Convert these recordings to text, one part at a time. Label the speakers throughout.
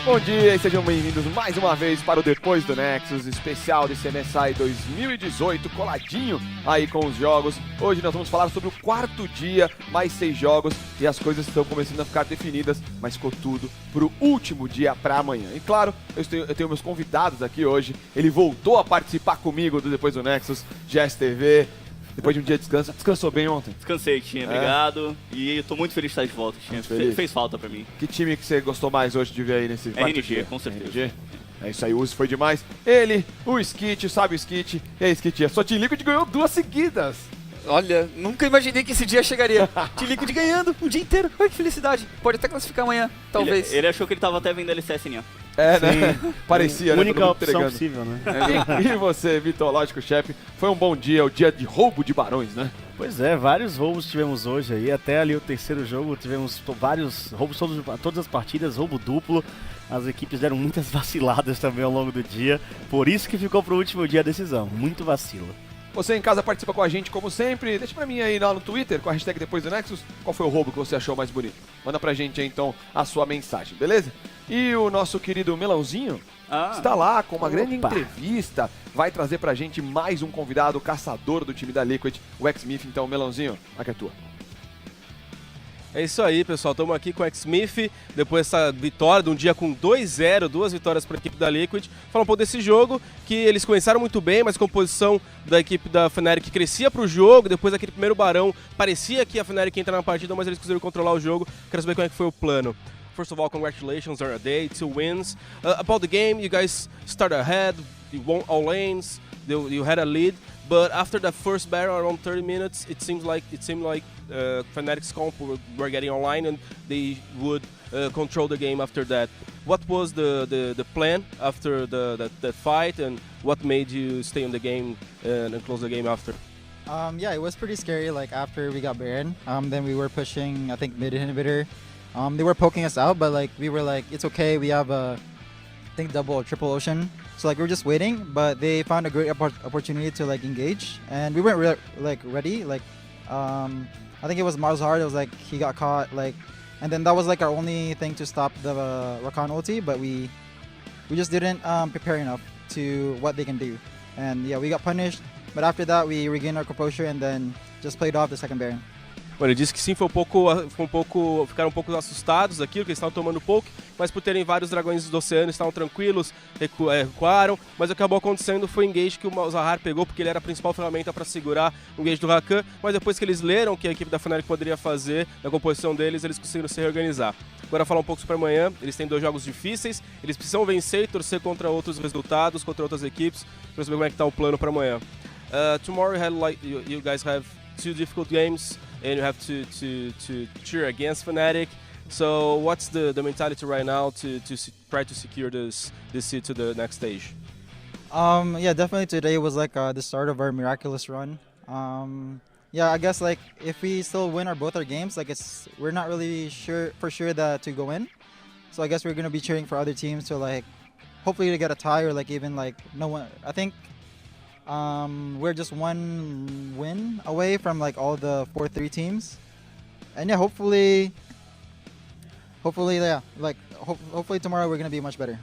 Speaker 1: Bom dia e sejam bem-vindos mais uma vez para o Depois do Nexus, especial desse MSI 2018, coladinho aí com os jogos. Hoje nós vamos falar sobre o quarto dia, mais 6 jogos, e as coisas estão começando a ficar definidas, mas ficou tudo pro último dia para amanhã. E claro, eu tenho meus convidados aqui hoje, ele voltou a participar comigo do Depois do Nexus, GSTV. Depois de um dia de descanso. Descansou bem ontem?
Speaker 2: Descansei, Tinha. Obrigado. E eu tô muito feliz de estar de volta, Tinha. Fez falta pra mim.
Speaker 1: Que time que você gostou mais hoje de ver aí nesse quarto dia?
Speaker 2: RNG, com certeza.
Speaker 1: RNG? É isso aí, o Uzi foi demais. Ele, o Skit, sabe o Skit? E aí, Skit, a sua Team Liquid ganhou 2 seguidas.
Speaker 3: Olha, nunca imaginei que esse dia chegaria. Team Liquid ganhando o dia inteiro. Ai, que felicidade. Pode até classificar amanhã, talvez.
Speaker 2: Ele achou que ele tava até vendo LCS,
Speaker 1: É, né? Parecia, né?
Speaker 4: Única opção possível, né?
Speaker 1: E você, Mitológico Chefe, foi um bom dia, o dia de roubo de barões, né?
Speaker 4: Pois é, vários roubos tivemos hoje aí, até ali o terceiro jogo tivemos vários roubos, todas as partidas, roubo duplo. As equipes deram muitas vaciladas também ao longo do dia, por isso que ficou pro último dia a decisão, muito vacilo.
Speaker 1: Você em casa participa com a gente como sempre, deixa pra mim aí lá no Twitter, com a hashtag Depois do Nexus, qual foi o roubo que você achou mais bonito. Manda pra gente aí então a sua mensagem, beleza? E o nosso querido Melãozinho está lá com uma grande entrevista, vai trazer pra gente mais um convidado, o caçador do time da Liquid, o X-Smith. Então, Melãozinho, aqui é a tua.
Speaker 5: É isso aí, pessoal. Estamos aqui com o X-Smith, depois dessa vitória de um dia com 2-0, 2 vitórias para a equipe da Liquid. Falar um pouco desse jogo, que eles começaram muito bem, mas a composição da equipe da Fnatic crescia para o jogo. Depois daquele primeiro barão, parecia que a Fnatic ia entrar na partida, mas eles conseguiram controlar o jogo. Quero saber como é que foi o plano. First of all, congratulations on a day, 2 wins. About the game, you guys started ahead, you won all lanes, you had a lead. But after the first battle, around 30 minutes, it seemed like Fnatic's comp were getting online and they would control the game after that. What was the plan after that fight, and what made you stay in the game and close the game after?
Speaker 6: Yeah, it was pretty scary. Like after we got Baron, then we were pushing, I think, mid inhibitor. They were poking us out, but like we were like, it's okay. We have I think double or triple ocean. So like we were just waiting, but they found a great opportunity to like engage, and we weren't ready. Like I think it was Marzhard. It was like he got caught, like, and then that was like our only thing to stop the Rakan ulti, but we just didn't prepare enough to what they can do, and yeah, we got punished. But after that, we regained our composure and then just played off the second Baron.
Speaker 5: Bom, ele disse que sim, ficaram um pouco assustados daquilo, que eles estavam tomando poke, mas por terem vários dragões do oceano, estavam tranquilos, recuaram, mas o que acabou acontecendo foi o engage que o Zahar pegou, porque ele era a principal ferramenta para segurar o engage do Rakan, mas depois que eles leram o que a equipe da Fnatic poderia fazer na composição deles, eles conseguiram se reorganizar. Agora falar um pouco sobre amanhã, eles têm 2 jogos difíceis, eles precisam vencer e torcer contra outros resultados, contra outras equipes, para saber como é que está o plano para amanhã. Tomorrow you guys have 2 difficult games, and you have to cheer against Fnatic. So what's the mentality right now to try to secure this seed to the next stage?
Speaker 6: Yeah, definitely today was like the start of our miraculous run. Yeah, I guess like if we still win both our games, like we're not really sure that to go in. So I guess we're gonna be cheering for other teams to like hopefully to get a tie or like even like no one. I think we're just 1 win away from like all the 4-3 teams, and yeah, hopefully yeah, like hopefully tomorrow we're gonna be much better.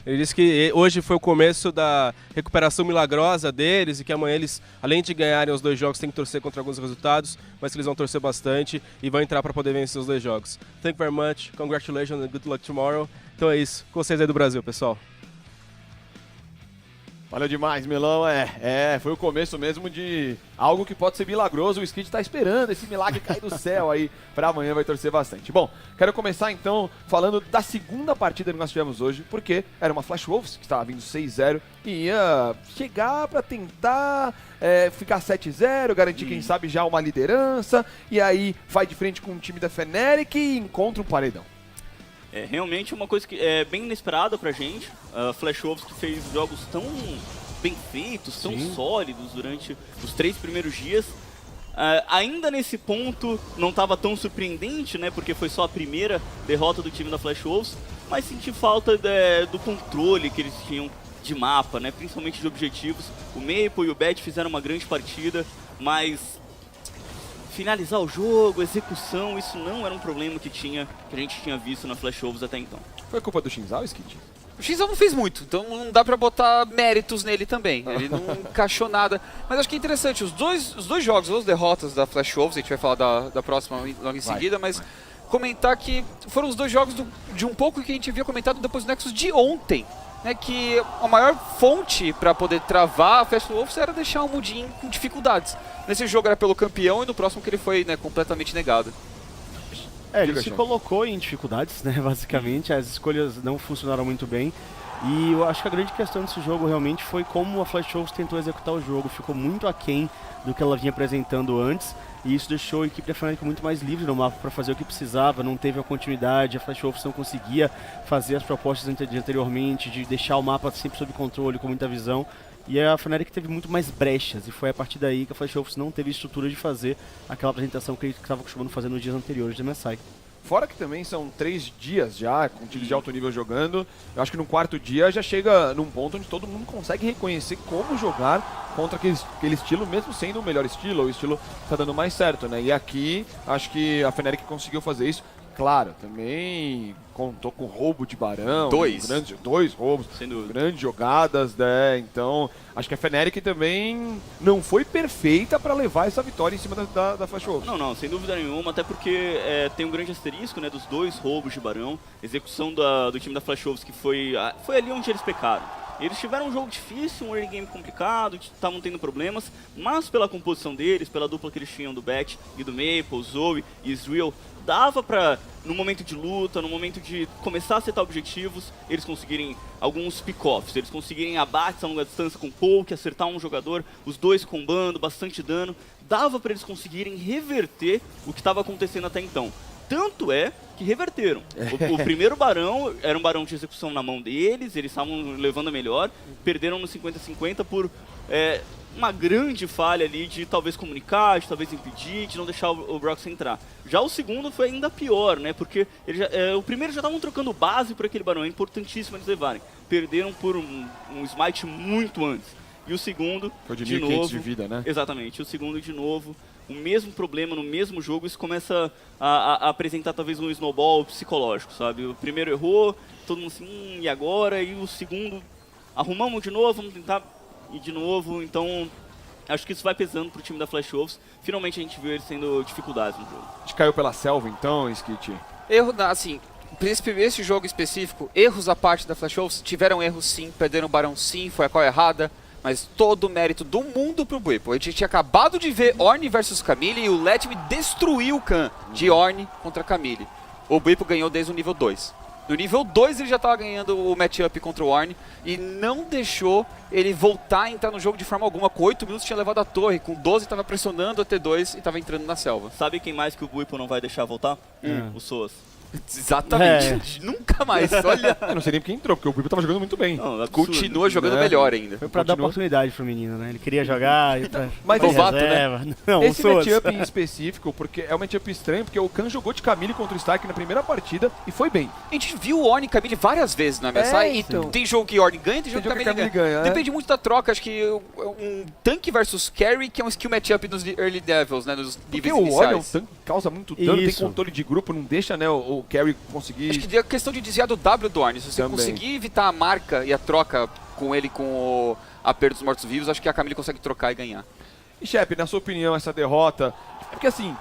Speaker 5: Ele disse que hoje foi o começo da recuperação milagrosa deles e que amanhã eles, além de ganharem os 2 jogos, têm que torcer contra alguns resultados, mas que eles vão torcer bastante e vão entrar para poder vencer os 2 jogos. Thank you very much, congratulations and good luck tomorrow. Então é isso, com vocês aí do Brasil, pessoal.
Speaker 1: Valeu demais, Melão. Foi o começo mesmo de algo que pode ser milagroso. O Skid tá esperando esse milagre cair do céu aí pra amanhã, vai torcer bastante. Bom, quero começar então falando da segunda partida que nós tivemos hoje, porque era uma Flash Wolves que estava vindo 6-0 e ia chegar pra tentar ficar 7-0, garantir quem sabe já uma liderança, e aí vai de frente com o time da Fnatic e encontra um paredão.
Speaker 2: É realmente uma coisa que é bem inesperada pra gente. A Flash Wolves que fez jogos tão bem feitos, tão sólidos durante os 3 primeiros dias. Ainda nesse ponto não estava tão surpreendente, né? Porque foi só a primeira derrota do time da Flash Wolves. Mas senti falta do controle que eles tinham de mapa, né? Principalmente de objetivos. O Maple e o Bet fizeram uma grande partida, mas finalizar o jogo, execução, isso não era um problema que a gente tinha visto na Flash Wolves até então.
Speaker 1: Foi culpa do Shinzal, Skid?
Speaker 3: O Xizão não fez muito, então não dá pra botar méritos nele também. Ele não encaixou nada. Mas acho que é interessante, os dois jogos, as duas derrotas da Flash Wolves, a gente vai falar da próxima logo em seguida, mas comentar que foram os 2 jogos de um pouco que a gente havia comentado depois do Nexus de ontem. Né, que a maior fonte para poder travar a Flash Wolves era deixar o Mudin com dificuldades. Nesse jogo era pelo campeão e no próximo que ele foi, né, completamente negado.
Speaker 4: Ele se colocou em dificuldades, né, basicamente. As escolhas não funcionaram muito bem. E eu acho que a grande questão desse jogo realmente foi como a Flash Wolves tentou executar o jogo. Ficou muito aquém do que ela vinha apresentando antes. E isso deixou a equipe da Fnatic muito mais livre no mapa para fazer o que precisava, não teve a continuidade, a Flash Wolves não conseguia fazer as propostas de anteriormente, de deixar o mapa sempre sob controle, com muita visão. E a Fnatic teve muito mais brechas, e foi a partir daí que a Flash Wolves não teve estrutura de fazer aquela apresentação que ele estava acostumando fazer nos dias anteriores de MSI.
Speaker 1: Fora que também são 3 dias já, com times de alto nível jogando. Eu acho que no 4º dia já chega num ponto onde todo mundo consegue reconhecer como jogar contra aquele estilo, mesmo sendo o melhor estilo, ou o estilo que tá dando mais certo, né? E aqui, acho que a Fnatic conseguiu fazer isso. Claro, também contou com roubo de Barão. 2 roubos, grandes jogadas, né? Então, acho que a Fnatic também não foi perfeita para levar essa vitória em cima da Flash Wolves.
Speaker 2: Não, sem dúvida nenhuma, até porque tem um grande asterisco, né, dos 2 roubos de Barão. Execução do time da Flash Wolves que foi ali onde eles pecaram. Eles tiveram um jogo difícil, um early game complicado, estavam tendo problemas, mas pela composição deles, pela dupla que eles tinham do Bet e do Maple, Zoe e Israel, dava pra, no momento de luta, no momento de começar a setar objetivos, eles conseguirem alguns pick-offs, eles conseguirem abates a longa distância com poke, acertar um jogador, os 2 combando, bastante dano, dava pra eles conseguirem reverter o que estava acontecendo até então. Tanto é que reverteram. O primeiro Barão era um Barão de execução na mão deles, eles estavam levando a melhor, perderam no 50-50 por uma grande falha ali de talvez comunicar, de talvez impedir, de não deixar o Brox entrar. Já o segundo foi ainda pior, né? Porque o primeiro já estavam trocando base por aquele Barão, é importantíssimo eles levarem. Perderam por um smite muito antes. E o segundo,
Speaker 1: foi de
Speaker 2: novo,
Speaker 1: de vida, né?
Speaker 2: Exatamente. O segundo, de novo, o mesmo problema no mesmo jogo, isso começa a apresentar talvez um snowball psicológico, sabe? O primeiro errou, todo mundo assim, e agora? E o segundo, arrumamos de novo, vamos tentar ir de novo. Então, acho que isso vai pesando pro time da Flash Wolves. Finalmente a gente viu eles tendo dificuldades no jogo.
Speaker 1: A gente caiu pela selva então, Skit?
Speaker 3: Erro, assim, esse jogo específico, erros à parte da Flash Wolves, tiveram erros sim, perderam o Barão sim, foi a call errada. Mas todo o mérito do mundo pro Bwipo. A gente tinha acabado de ver Ornn versus Camille e o Letme destruiu o Khan de Ornn contra Camille. O Bwipo ganhou desde o nível 2. No nível 2 ele já estava ganhando o matchup contra o Ornn e não deixou ele voltar a entrar no jogo de forma alguma. Com 8 minutos tinha levado a torre, com 12 estava pressionando a T2 e estava entrando na selva.
Speaker 2: Sabe quem mais que o Bwipo não vai deixar voltar? O Soas.
Speaker 3: Exatamente. Nunca mais. Olha.
Speaker 1: Eu não sei nem porque entrou, porque o Bwipo tava jogando muito bem.
Speaker 2: Não,
Speaker 3: continua jogando melhor ainda.
Speaker 4: Foi pra dar oportunidade pro menino, né? Ele queria jogar e pra...
Speaker 1: Mas
Speaker 3: novato,
Speaker 4: né? Não,
Speaker 1: esse matchup em específico, porque é um matchup estranho, porque o Khan jogou de Camille contra o Stark na primeira partida e foi bem.
Speaker 3: A gente viu o Ornn e Camille várias vezes na MSI
Speaker 1: então.
Speaker 3: Tem jogo que Ornn ganha, tem jogo que Camille ganha. Depende muito da troca, acho que um tanque versus carry, que é um skill matchup nos early devils, né? Nos níveis iniciais.
Speaker 1: Porque o Ornn é um tanque, causa muito dano, tem controle de grupo, não deixa, né, o carry conseguir...
Speaker 3: Acho que é questão de desviar do W do Ornn. Se você conseguir evitar a marca e a troca com ele com a perda dos mortos-vivos, acho que a Camille consegue trocar e ganhar.
Speaker 1: E Shep, na sua opinião, essa derrota... É porque assim,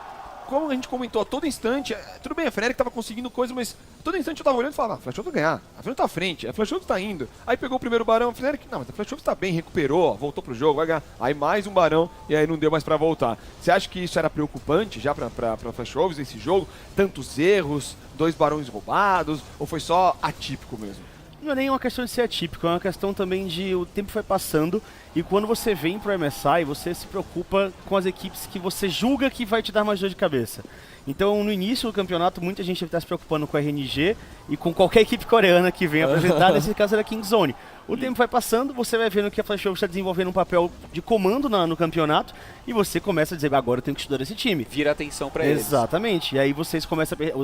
Speaker 1: como a gente comentou a todo instante, tudo bem, a Fnatic tava conseguindo coisa, mas a todo instante eu tava olhando e falava, a Flash Wolves vai ganhar, a Fnatic tá à frente, a Flash Wolves tá indo. Aí pegou o primeiro barão, a Fnatic, não, mas a Flash Wolves tá bem, recuperou, ó, voltou pro jogo, vai ganhar. Aí mais um barão e aí não deu mais pra voltar. Você acha que isso era preocupante já pra Flash Wolves, esse jogo? Tantos erros, 2 barões roubados, ou foi só atípico mesmo?
Speaker 4: Não é nem uma questão de ser atípico, é uma questão também de o tempo foi passando e quando você vem pro MSI, você se preocupa com as equipes que você julga que vai te dar mais dor de cabeça. Então, no início do campeonato, muita gente está se preocupando com a RNG e com qualquer equipe coreana que venha apresentar, nesse caso era Kingzone. O tempo vai passando, você vai vendo que a Flash Wolves está desenvolvendo um papel de comando no campeonato e você começa a dizer, agora eu tenho que estudar esse time.
Speaker 3: Vira atenção pra eles.
Speaker 4: Exatamente. E aí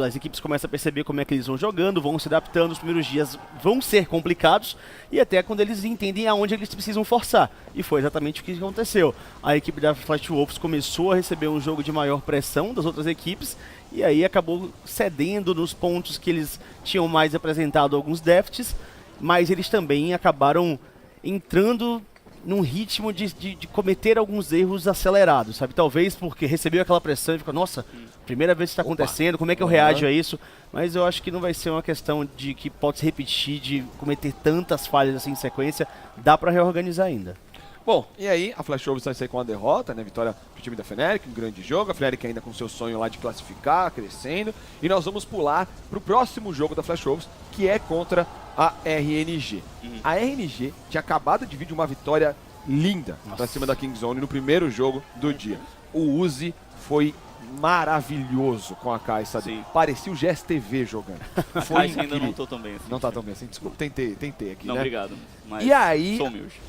Speaker 4: as equipes começam a perceber como é que eles vão jogando, vão se adaptando, os primeiros dias vão ser complicados e até quando eles entendem aonde eles precisam forçar. E foi exatamente o que aconteceu. A equipe da Flash Wolves começou a receber um jogo de maior pressão das outras equipes e aí acabou cedendo nos pontos que eles tinham mais apresentado alguns déficits, mas eles também acabaram entrando num ritmo de cometer alguns erros acelerados, sabe? Talvez porque recebeu aquela pressão e ficou, nossa, primeira vez que está acontecendo, como é que eu reajo a isso? Mas eu acho que não vai ser uma questão de que pode se repetir, de cometer tantas falhas assim em sequência, dá para reorganizar ainda.
Speaker 1: Bom, e aí a Flash Wolves vai sair com a derrota, né? Vitória pro time da Fnatic, um grande jogo. A Fnatic ainda com seu sonho lá de classificar, crescendo. E nós vamos pular pro próximo jogo da Flash Wolves, que é contra a RNG. A RNG tinha acabado de vir de uma vitória linda pra cima da Kingzone no primeiro jogo do dia. O Uzi foi maravilhoso com a Kai'Sa dele. Parecia o GSTV jogando.
Speaker 2: A
Speaker 1: Foi
Speaker 2: Kai'Sa ainda
Speaker 1: incrível.
Speaker 2: não tô tão bem assim.
Speaker 1: Não tá tão bem assim, desculpa, tentei aqui,
Speaker 2: Não,
Speaker 1: né?
Speaker 2: obrigado. Mas
Speaker 1: E aí,
Speaker 2: sou humilde.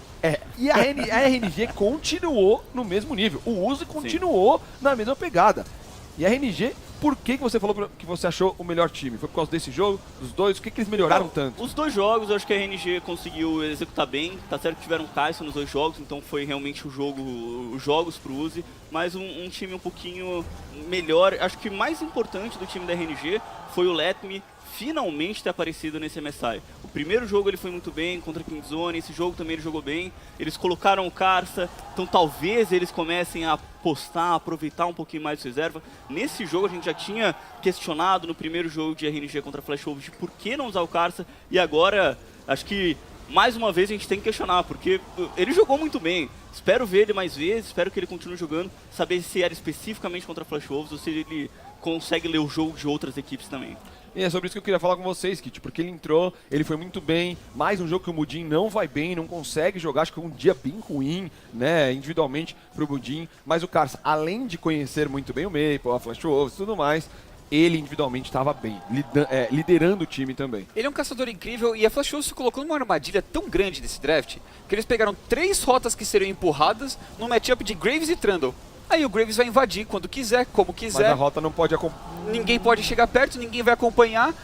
Speaker 1: e a RNG continuou no mesmo nível. O Uzi continuou na mesma pegada. E a RNG, por que você falou que você achou o melhor time? Foi por causa desse jogo, dos dois? O que eles melhoraram tanto?
Speaker 2: Os dois jogos, eu acho que a RNG conseguiu executar bem. Tá certo que tiveram Kai'Sa nos dois jogos, então foi realmente os jogos pro Uzi. Mas um time um pouquinho melhor. Acho que o mais importante do time da RNG foi o Let Me finalmente ter aparecido nesse MSI. O primeiro jogo ele foi muito bem contra a Kingzone, esse jogo também ele jogou bem. Eles colocaram o Karsa, então talvez eles comecem a apostar, aproveitar um pouquinho mais de reserva. Nesse jogo a gente já tinha questionado no primeiro jogo de RNG contra a Flash Wolves de por que não usar o Karsa, e agora acho que mais uma vez a gente tem que questionar, porque ele jogou muito bem. Espero ver ele mais vezes, espero que ele continue jogando, saber se era especificamente contra a Flash Wolves ou se ele consegue ler o jogo de outras equipes também.
Speaker 1: E é sobre isso que eu queria falar com vocês, Kit, porque ele entrou, ele foi muito bem, mais um jogo que o Mudin não vai bem, não consegue jogar, acho que é um dia bem ruim, né, individualmente pro Mudin, mas o Karsa, além de conhecer muito bem o Maple, a Flash Wolves e tudo mais, ele individualmente estava bem, liderando o time também.
Speaker 3: Ele é um caçador incrível e a Flash Wolves se colocou numa armadilha tão grande desse draft que eles pegaram 3 rotas que seriam empurradas num matchup de Graves e Trundle. Aí o Graves vai invadir quando quiser, como quiser.
Speaker 1: Mas a rota não pode
Speaker 3: Ninguém pode chegar perto, ninguém vai acompanhar.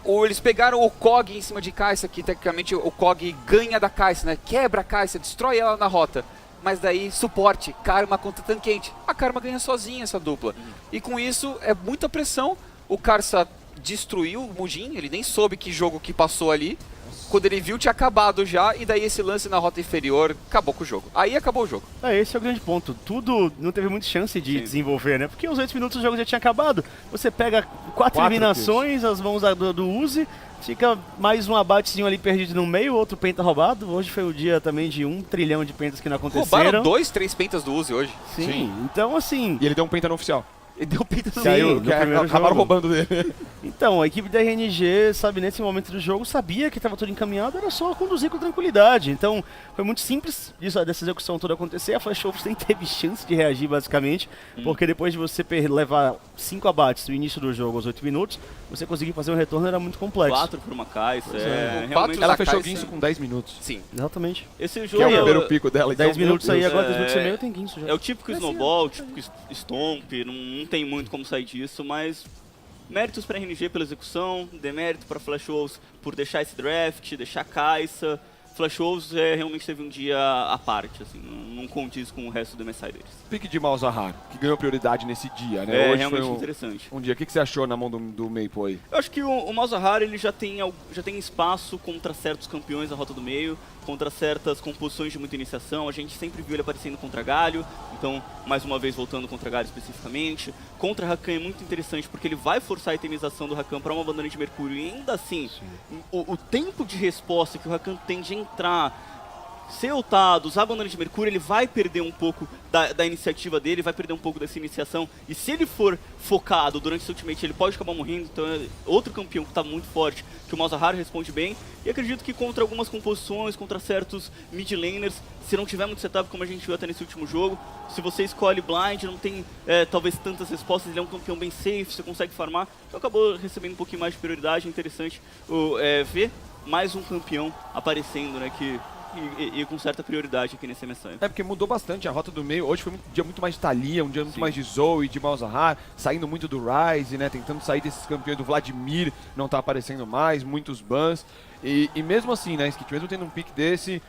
Speaker 3: Ou eles pegaram o Kog em cima de Kai'Sa, que tecnicamente o Kog ganha da Kai'Sa, né? Quebra a Kai'Sa, destrói ela na rota. Mas daí, suporte, Karma contra Tankente. A Karma ganha sozinha essa dupla. E com isso, é muita pressão. O Karsa destruiu o Mujin, ele nem soube que jogo que passou ali. Quando ele viu, tinha acabado já, e daí esse lance na rota inferior acabou com o jogo. Aí acabou o jogo.
Speaker 4: Esse é o grande ponto. Tudo não teve muita chance de desenvolver, né? Porque os 8 minutos o jogo já tinha acabado. Você pega 4 eliminações, as mãos do Uzi, fica mais um abatezinho ali perdido no meio, outro penta roubado. Hoje foi o dia também de 1 trilhão de pentas que não aconteceram.
Speaker 3: Roubaram 2, 3 pentas do Uzi hoje.
Speaker 4: Sim. Então assim...
Speaker 1: E ele deu um penta no oficial.
Speaker 3: Ele deu pinta no
Speaker 1: Saiu,
Speaker 3: meio.
Speaker 1: que acabaram roubando dele.
Speaker 4: Então, a equipe da RNG, sabe, nesse momento do jogo, sabia que estava tudo encaminhado, era só conduzir com tranquilidade. Então, foi muito simples dessa execução toda acontecer. A Flash Wolves nem teve chance de reagir, basicamente, porque depois de você levar 5 abates no início do jogo aos 8 minutos, você conseguir fazer um retorno era muito complexo.
Speaker 2: 4 por uma Kai'Sa,
Speaker 3: realmente
Speaker 1: Ela
Speaker 3: da
Speaker 1: fechou o
Speaker 3: Kai'Sa.
Speaker 1: Guinso com 10 minutos.
Speaker 3: Sim.
Speaker 4: Exatamente.
Speaker 2: Esse
Speaker 1: Que
Speaker 2: jogo
Speaker 1: é o primeiro pico dela.
Speaker 4: 10
Speaker 1: então,
Speaker 4: minutos aí,
Speaker 1: meu Deus.
Speaker 4: agora 10 minutos e meio tem Guinso já.
Speaker 2: É o típico snowball, o típico stomp, não tem muito como sair disso, mas méritos para a RNG pela execução, demérito para Flash Wolves por deixar esse draft, deixar Kai'Sa. Flash Wolves realmente teve um dia à parte, assim, não condiz com o resto do MSI deles.
Speaker 1: Pique de Malzahar, que ganhou prioridade nesse dia, né? Hoje
Speaker 2: realmente
Speaker 1: foi
Speaker 2: interessante.
Speaker 1: um dia. O que você achou na mão do Maple aí?
Speaker 2: Eu acho que o Malzahar ele já tem espaço contra certos campeões da Rota do Meio, contra certas composições de muita iniciação. A gente sempre viu ele aparecendo contra Galio, então, mais uma vez, voltando contra Galio especificamente. Contra Rakan é muito interessante, porque ele vai forçar a itemização do Rakan para uma bandeira de Mercúrio, e ainda assim, o tempo de resposta que o Rakan tem de entrar, ser ultado, usar a bandeira de Mercúrio, ele vai perder um pouco da iniciativa dele, vai perder um pouco dessa iniciação. E se ele for focado durante esse ultimate, ele pode acabar morrendo. Então é outro campeão que está muito forte, que o Malzahar responde bem. E acredito que contra algumas composições, contra certos mid laners, se não tiver muito setup, como a gente viu até nesse último jogo, se você escolhe blind, não tem talvez tantas respostas, ele é um campeão bem safe, você consegue farmar, então acabou recebendo um pouquinho mais de prioridade. É interessante ver mais um campeão aparecendo, né, e com certa prioridade aqui nesse MSI.
Speaker 1: É porque mudou bastante a rota do meio. Hoje foi um dia muito mais de Thalia, um dia muito mais de Zoe, de Malzahar, saindo muito do Ryze, né? Tentando sair desses campeões do Vladimir, não tá aparecendo mais, muitos bans. E mesmo assim, né, Skit, mesmo tendo um pick desse,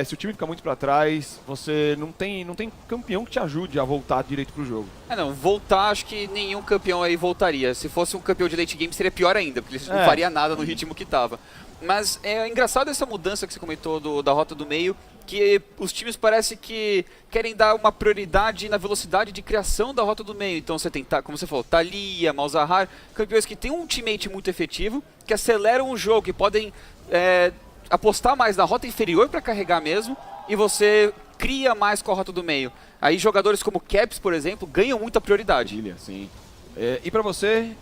Speaker 1: se o time ficar muito pra trás, você não tem campeão que te ajude a voltar direito pro jogo.
Speaker 3: Não, voltar, acho que nenhum campeão aí voltaria. Se fosse um campeão de late game seria pior ainda, porque ele não faria nada no ritmo que tava. Mas é engraçado essa mudança que você comentou da rota do meio, que os times parece que querem dar uma prioridade na velocidade de criação da rota do meio. Então você tem, como você falou, Thalia, Malzahar, campeões que têm um ultimate muito efetivo, que aceleram o jogo, que podem apostar mais na rota inferior para carregar mesmo, e você cria mais com a rota do meio. Aí jogadores como Caps, por exemplo, ganham muita prioridade.
Speaker 1: Sim. E pra você,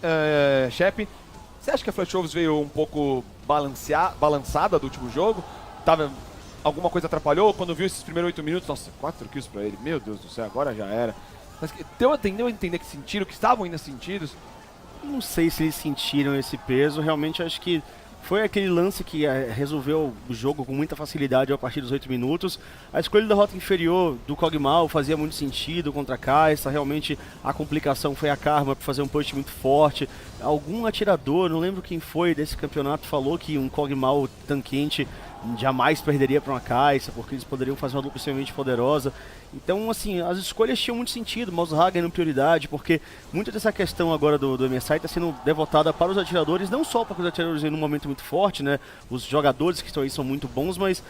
Speaker 1: Shep, você acha que a Flash Wolves veio um pouco balançada do último jogo? Alguma coisa atrapalhou? Quando viu esses primeiros 8 minutos, nossa, 4 kills pra ele, meu Deus do céu, agora já era. Mas deu a entender que sentiram, que estavam ainda sentidos?
Speaker 4: Não sei se eles sentiram esse peso, realmente acho que foi aquele lance que resolveu o jogo com muita facilidade a partir dos 8 minutos. A escolha da rota inferior do Kog'Maw fazia muito sentido contra a Kai'Sa, realmente a complicação foi a Karma para fazer um push muito forte. Algum atirador, não lembro quem foi desse campeonato, falou que um Kog'Maw tanquente jamais perderia para uma Kai'Sa, porque eles poderiam fazer uma dupla extremamente poderosa. Então, assim, as escolhas tinham muito sentido, Malzahar ganhando prioridade, porque muita dessa questão agora do MSI está sendo devotada para os atiradores, não só porque os atiradores vêm num momento muito forte, né? Os jogadores que estão aí são muito bons, mas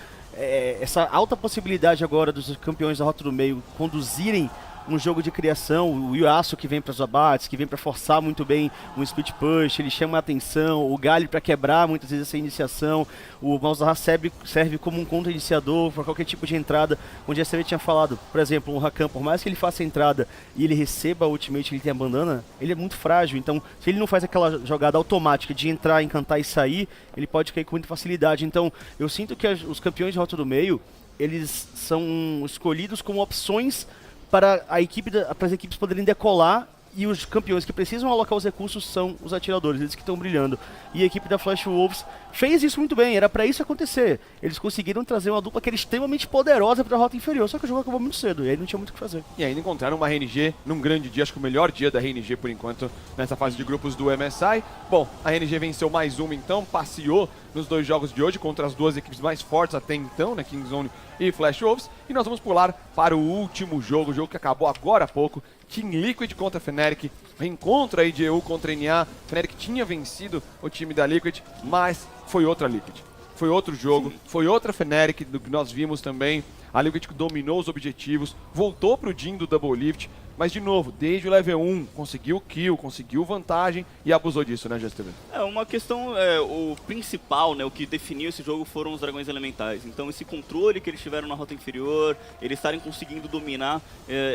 Speaker 4: essa alta possibilidade agora dos campeões da rota do meio conduzirem um jogo de criação, o Yasuo que vem para os abates, que vem para forçar muito bem um split push, ele chama a atenção, o Galio para quebrar muitas vezes essa iniciação, o Malzahar serve como um contra-iniciador para qualquer tipo de entrada, onde a STV tinha falado, por exemplo, o Rakan, por mais que ele faça a entrada e ele receba a ultimate, ele tem a bandana, ele é muito frágil, então se ele não faz aquela jogada automática de entrar, encantar e sair, ele pode cair com muita facilidade. Então eu sinto que os campeões de rota do meio, eles são escolhidos como opções para as equipes poderem decolar, e os campeões que precisam alocar os recursos são os atiradores, eles que estão brilhando. E a equipe da Flash Wolves fez isso muito bem, era para isso acontecer. Eles conseguiram trazer uma dupla que era extremamente poderosa para a rota inferior, só que o jogo acabou muito cedo, e aí não tinha muito o que fazer.
Speaker 1: E ainda encontraram uma RNG num grande dia, acho que o melhor dia da RNG por enquanto, nessa fase de grupos do MSI. Bom, a RNG venceu mais uma então, passeou nos 2 jogos de hoje contra as 2 equipes mais fortes até então, né, Kingzone e Flash Wolves. E nós vamos pular para o último jogo, o jogo que acabou agora há pouco, Team Liquid contra a Fnatic, reencontro aí de EU contra NA. Fnatic tinha vencido o time da Liquid, mas foi outra Liquid. Foi outro jogo, foi outra Fnatic do que nós vimos também. A Liquid dominou os objetivos, voltou pro Jhin do Double Lift, mas de novo, desde o level 1, conseguiu kill, conseguiu vantagem e abusou disso, né, GSTV?
Speaker 2: Uma questão, o principal, né, o que definiu esse jogo foram os dragões elementais. Então esse controle que eles tiveram na rota inferior, eles estarem conseguindo dominar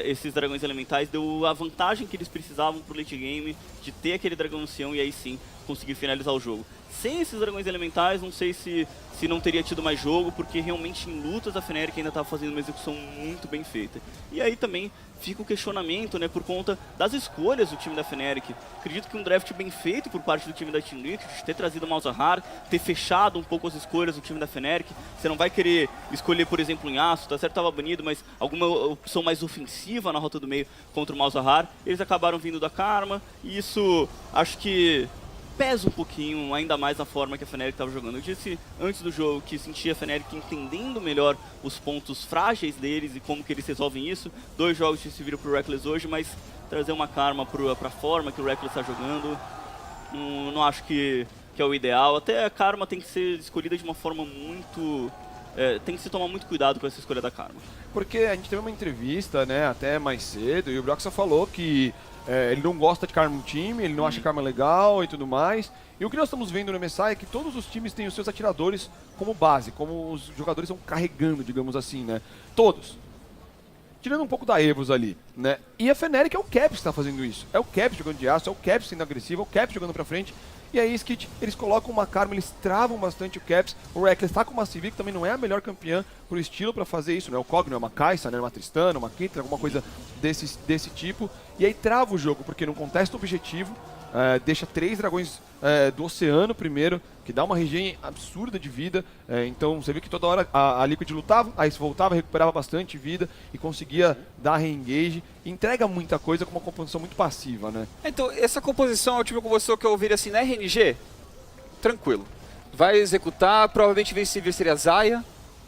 Speaker 2: esses dragões elementais, deu a vantagem que eles precisavam pro late game, de ter aquele dragão ancião e aí sim conseguir finalizar o jogo. Sem esses dragões elementais, não sei se não teria tido mais jogo, porque realmente em lutas a Fnatic ainda estava fazendo uma execução muito bem feita. E aí também fica o questionamento, né, por conta das escolhas do time da Fnatic. Acredito que um draft bem feito por parte do time da Team Liquid, ter trazido o Malzahar, ter fechado um pouco as escolhas do time da Fnatic. Você não vai querer escolher, por exemplo, um Yasuo, tá certo, estava banido, mas alguma opção mais ofensiva na rota do meio contra o Malzahar. Eles acabaram vindo da Karma, e isso acho que pesa um pouquinho, ainda mais na forma que a Fnatic estava jogando. Eu disse antes do jogo que sentia a Fnatic entendendo melhor os pontos frágeis deles e como que eles resolvem isso. 2 jogos que se viram pro Reckless hoje, mas trazer uma Karma pra forma que o Reckless está jogando, não acho que é o ideal. Até a Karma tem que ser escolhida de uma forma muito tem que se tomar muito cuidado com essa escolha da Karma.
Speaker 1: Porque a gente teve uma entrevista, né, até mais cedo, e o Broxah falou que ele não gosta de Karma no time, ele não acha Karma legal e tudo mais. E o que nós estamos vendo no MSI é que todos os times têm os seus atiradores como base, como os jogadores vão carregando, digamos assim, né? Todos. Tirando um pouco da Evos ali, né? E a Fnatic é o Caps que está fazendo isso. É o Caps jogando de aço, é o Caps sendo agressivo, é o Caps jogando pra frente. E aí, Skit, eles colocam uma Karma, eles travam bastante o Caps. O Reckless tá com uma Sivir, que também não é a melhor campeã pro estilo pra fazer isso, né? O Cogno é uma Kai'Sa, né? Uma Tristana, uma Caitlyn, alguma coisa desse tipo. E aí trava o jogo, porque não contesta o objetivo. Deixa 3 dragões do oceano primeiro, que dá uma regen absurda de vida. Então você vê que toda hora a Liquid lutava, aí se voltava, recuperava bastante vida e conseguia dar re-engage. Entrega muita coisa com uma composição muito passiva, né?
Speaker 3: Então, essa composição é o tipo de composição que eu ouvi assim na RNG, tranquilo. Vai executar, provavelmente vem se vir seria Zaya,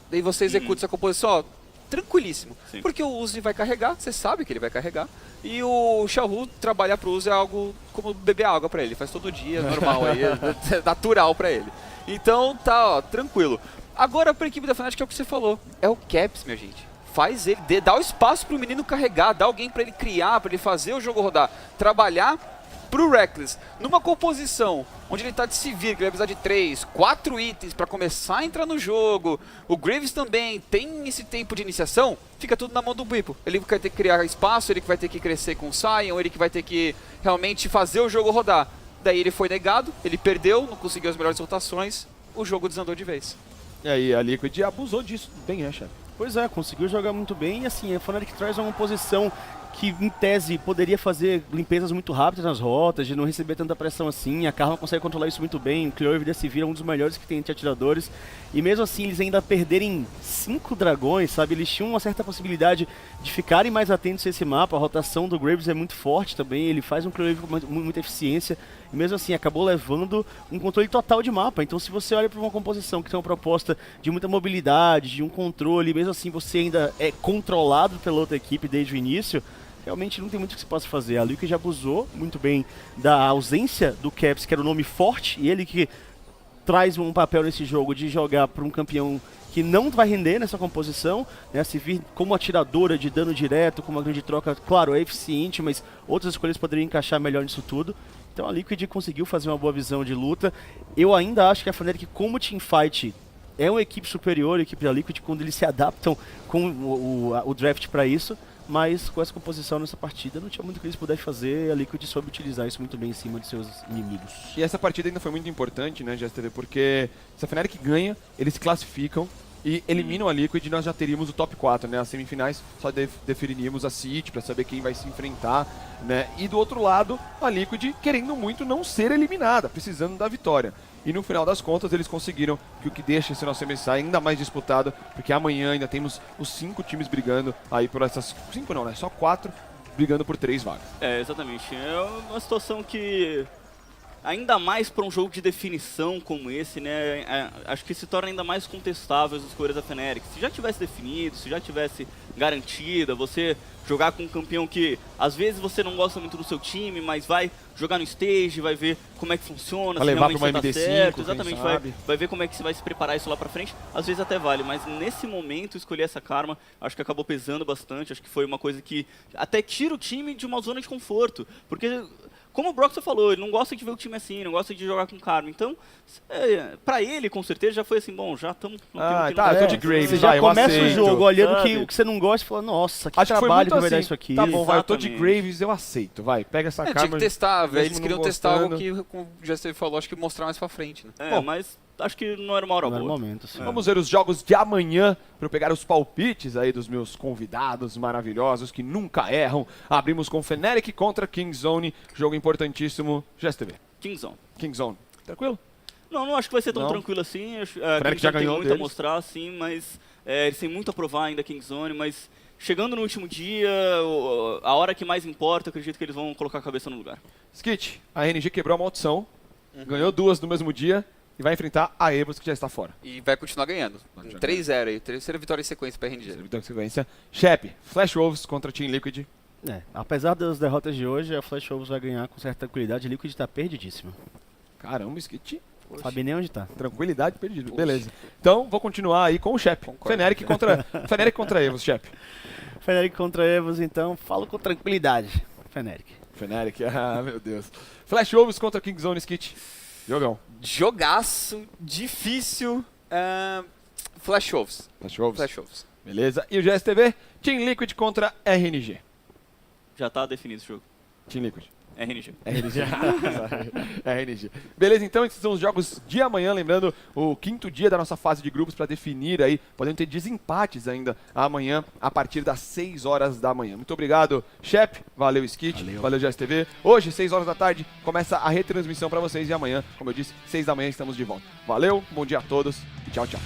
Speaker 3: daí você executa essa composição, ó, tranquilíssimo.
Speaker 2: Sim.
Speaker 3: Porque o Uzi vai carregar, você sabe que ele vai carregar. E o Xiaohu trabalhar pro Uzi é algo como beber água pra ele, faz todo dia, normal, aí, é natural pra ele. Então tá, ó, tranquilo. Agora pra equipe da Fnatic é o que você falou, é o Caps, minha gente. Faz ele, dá o espaço pro menino carregar, dá alguém pra ele criar, pra ele fazer o jogo rodar, trabalhar pro Reckless, numa composição onde ele tá de Sivir, que ele vai precisar de 3, 4 itens pra começar a entrar no jogo, o Graves também tem esse tempo de iniciação, fica tudo na mão do Bwipo. Ele vai ter que criar espaço, ele que vai ter que crescer com o Sion, ele que vai ter que realmente fazer o jogo rodar. Daí ele foi negado, ele perdeu, não conseguiu as melhores rotações, o jogo desandou de vez.
Speaker 1: E aí a Liquid abusou disso bem, né, chefe?
Speaker 4: Pois é, conseguiu jogar muito bem e assim, a Fnatic traz uma posição que em tese poderia fazer limpezas muito rápidas nas rotas, de não receber tanta pressão assim, a Karma consegue controlar isso muito bem, o Clear e se vira um dos melhores que tem entre atiradores, e mesmo assim eles ainda perderem 5 dragões, sabe, eles tinham uma certa possibilidade de ficarem mais atentos a esse mapa, a rotação do Graves é muito forte também, ele faz um Clear com muita eficiência, e mesmo assim acabou levando um controle total de mapa, então se você olha para uma composição que tem uma proposta de muita mobilidade, de um controle, mesmo assim você ainda é controlado pela outra equipe desde o início, realmente não tem muito que se possa fazer. A Liquid já abusou muito bem da ausência do Caps, que era um nome forte, e ele que traz um papel nesse jogo de jogar para um campeão que não vai render nessa composição, né? Se vir como atiradora de dano direto, com uma grande troca, claro, é eficiente, mas outras escolhas poderiam encaixar melhor nisso tudo. Então a Liquid conseguiu fazer uma boa visão de luta. Eu ainda acho que a Fnatic, como teamfight, é uma equipe superior, a equipe da Liquid, quando eles se adaptam com o draft para isso. Mas com essa composição nessa partida não tinha muito o que eles pudessem fazer, a Liquid soube utilizar isso muito bem em cima de seus inimigos.
Speaker 1: E essa partida ainda foi muito importante, né, GSTV, porque se a Fnatic ganha, eles se classificam e eliminam a Liquid e nós já teríamos o top 4, né, as semifinais só definiríamos a City para saber quem vai se enfrentar, né, e do outro lado a Liquid querendo muito não ser eliminada, precisando da vitória. E no final das contas eles conseguiram, que o que deixa esse nosso MSI ainda mais disputado, porque amanhã ainda temos os 5 times brigando aí por essas... 5 não, né? Só 4 brigando por 3 vagas.
Speaker 2: Exatamente. É uma situação que, ainda mais para um jogo de definição como esse, né? Acho que se torna ainda mais contestável as escolhas da Fnatic. Se já tivesse definido, se já tivesse garantida, você jogar com um campeão que às vezes você não gosta muito do seu time, mas vai jogar no stage, vai ver como é que funciona,
Speaker 1: vai
Speaker 2: se
Speaker 1: levar
Speaker 2: realmente
Speaker 1: pra uma
Speaker 2: você tá
Speaker 1: MD5,
Speaker 2: certo, exatamente,
Speaker 1: sabe?
Speaker 2: vai ver como é que você vai se preparar isso lá pra frente, às vezes até vale, mas nesse momento escolher essa Karma, acho que acabou pesando bastante, acho que foi uma coisa que até tira o time de uma zona de conforto, porque como o Broxah falou, ele não gosta de ver o time assim, não gosta de jogar com Karma. Então, pra ele, com certeza, já foi assim, bom, já estamos...
Speaker 1: Tá, eu tô de Graves,
Speaker 4: você já
Speaker 1: vai,
Speaker 4: começa o
Speaker 1: aceito,
Speaker 4: jogo olhando
Speaker 2: sabe?
Speaker 4: o que você não gosta e fala, nossa, que
Speaker 1: Acho que foi
Speaker 4: trabalho
Speaker 1: muito
Speaker 4: que vai dar
Speaker 1: assim,
Speaker 4: isso aqui.
Speaker 1: tá bom, vai, eu tô de
Speaker 2: Exatamente.
Speaker 1: Graves, eu aceito, vai, pega essa Karma.
Speaker 3: Tinha que testar, velho, eles
Speaker 1: mesmo
Speaker 3: queriam
Speaker 1: não
Speaker 3: testar algo
Speaker 1: gostando.
Speaker 3: que, como já você falou, acho que mostrar mais pra frente, né?
Speaker 1: Bom,
Speaker 2: mas acho que não era uma hora
Speaker 4: Não era o
Speaker 2: boa.
Speaker 4: momento, sim.
Speaker 1: Vamos ver os jogos de amanhã para eu pegar os palpites aí dos meus convidados maravilhosos que nunca erram. Abrimos com Fnatic contra Kingzone, jogo importantíssimo. GSTV,
Speaker 2: Kingzone.
Speaker 1: Kingzone, tranquilo?
Speaker 2: Não acho que vai ser tão
Speaker 1: Não.
Speaker 2: tranquilo assim.
Speaker 1: Fnatic já
Speaker 2: tem
Speaker 1: ganhou
Speaker 2: muito
Speaker 1: deles.
Speaker 2: a mostrar, sim, mas eles têm muito a provar ainda, Kingzone, mas chegando no último dia, a hora que mais importa, eu acredito que eles vão colocar a cabeça no lugar.
Speaker 1: Skit, a RNG quebrou a maldição, ganhou 2 no mesmo dia e vai enfrentar a Evos, que já está fora.
Speaker 3: E vai continuar ganhando. 3-0 aí, terceira vitória em sequência pra RNG.
Speaker 1: Então, sequência. Shep, Flash Wolves contra Team Liquid.
Speaker 4: Apesar das derrotas de hoje, a Flash Wolves vai ganhar com certa tranquilidade. A Liquid tá perdidíssima.
Speaker 1: Caramba, Skit.
Speaker 4: Sabe nem onde tá.
Speaker 1: Tranquilidade perdido. Beleza. Então, vou continuar aí com o Shep. Fnatic contra Evos, Shep.
Speaker 4: Fnatic contra Evos, então, falo com tranquilidade. Fnatic.
Speaker 1: Fnatic, meu Deus. Flash Wolves contra Kingzone Skit. Jogão.
Speaker 3: Jogaço, difícil. Flash Wolves.
Speaker 1: Flash Wolves.
Speaker 3: Flash Wolves.
Speaker 1: Beleza. E o GSTV? Team Liquid contra RNG.
Speaker 2: Já tá definido esse jogo.
Speaker 1: Team Liquid.
Speaker 2: RNG.
Speaker 1: RNG. RNG. Beleza, então esses são os jogos de amanhã, lembrando o 5º dia da nossa fase de grupos para definir aí, podendo ter desempates ainda amanhã a partir das 6 horas da manhã. Muito obrigado, Shep, valeu Skit, valeu GSTV. Hoje, 6 horas da tarde, começa a retransmissão para vocês e amanhã, como eu disse, 6 da manhã estamos de volta. Valeu, bom dia a todos e tchau, tchau.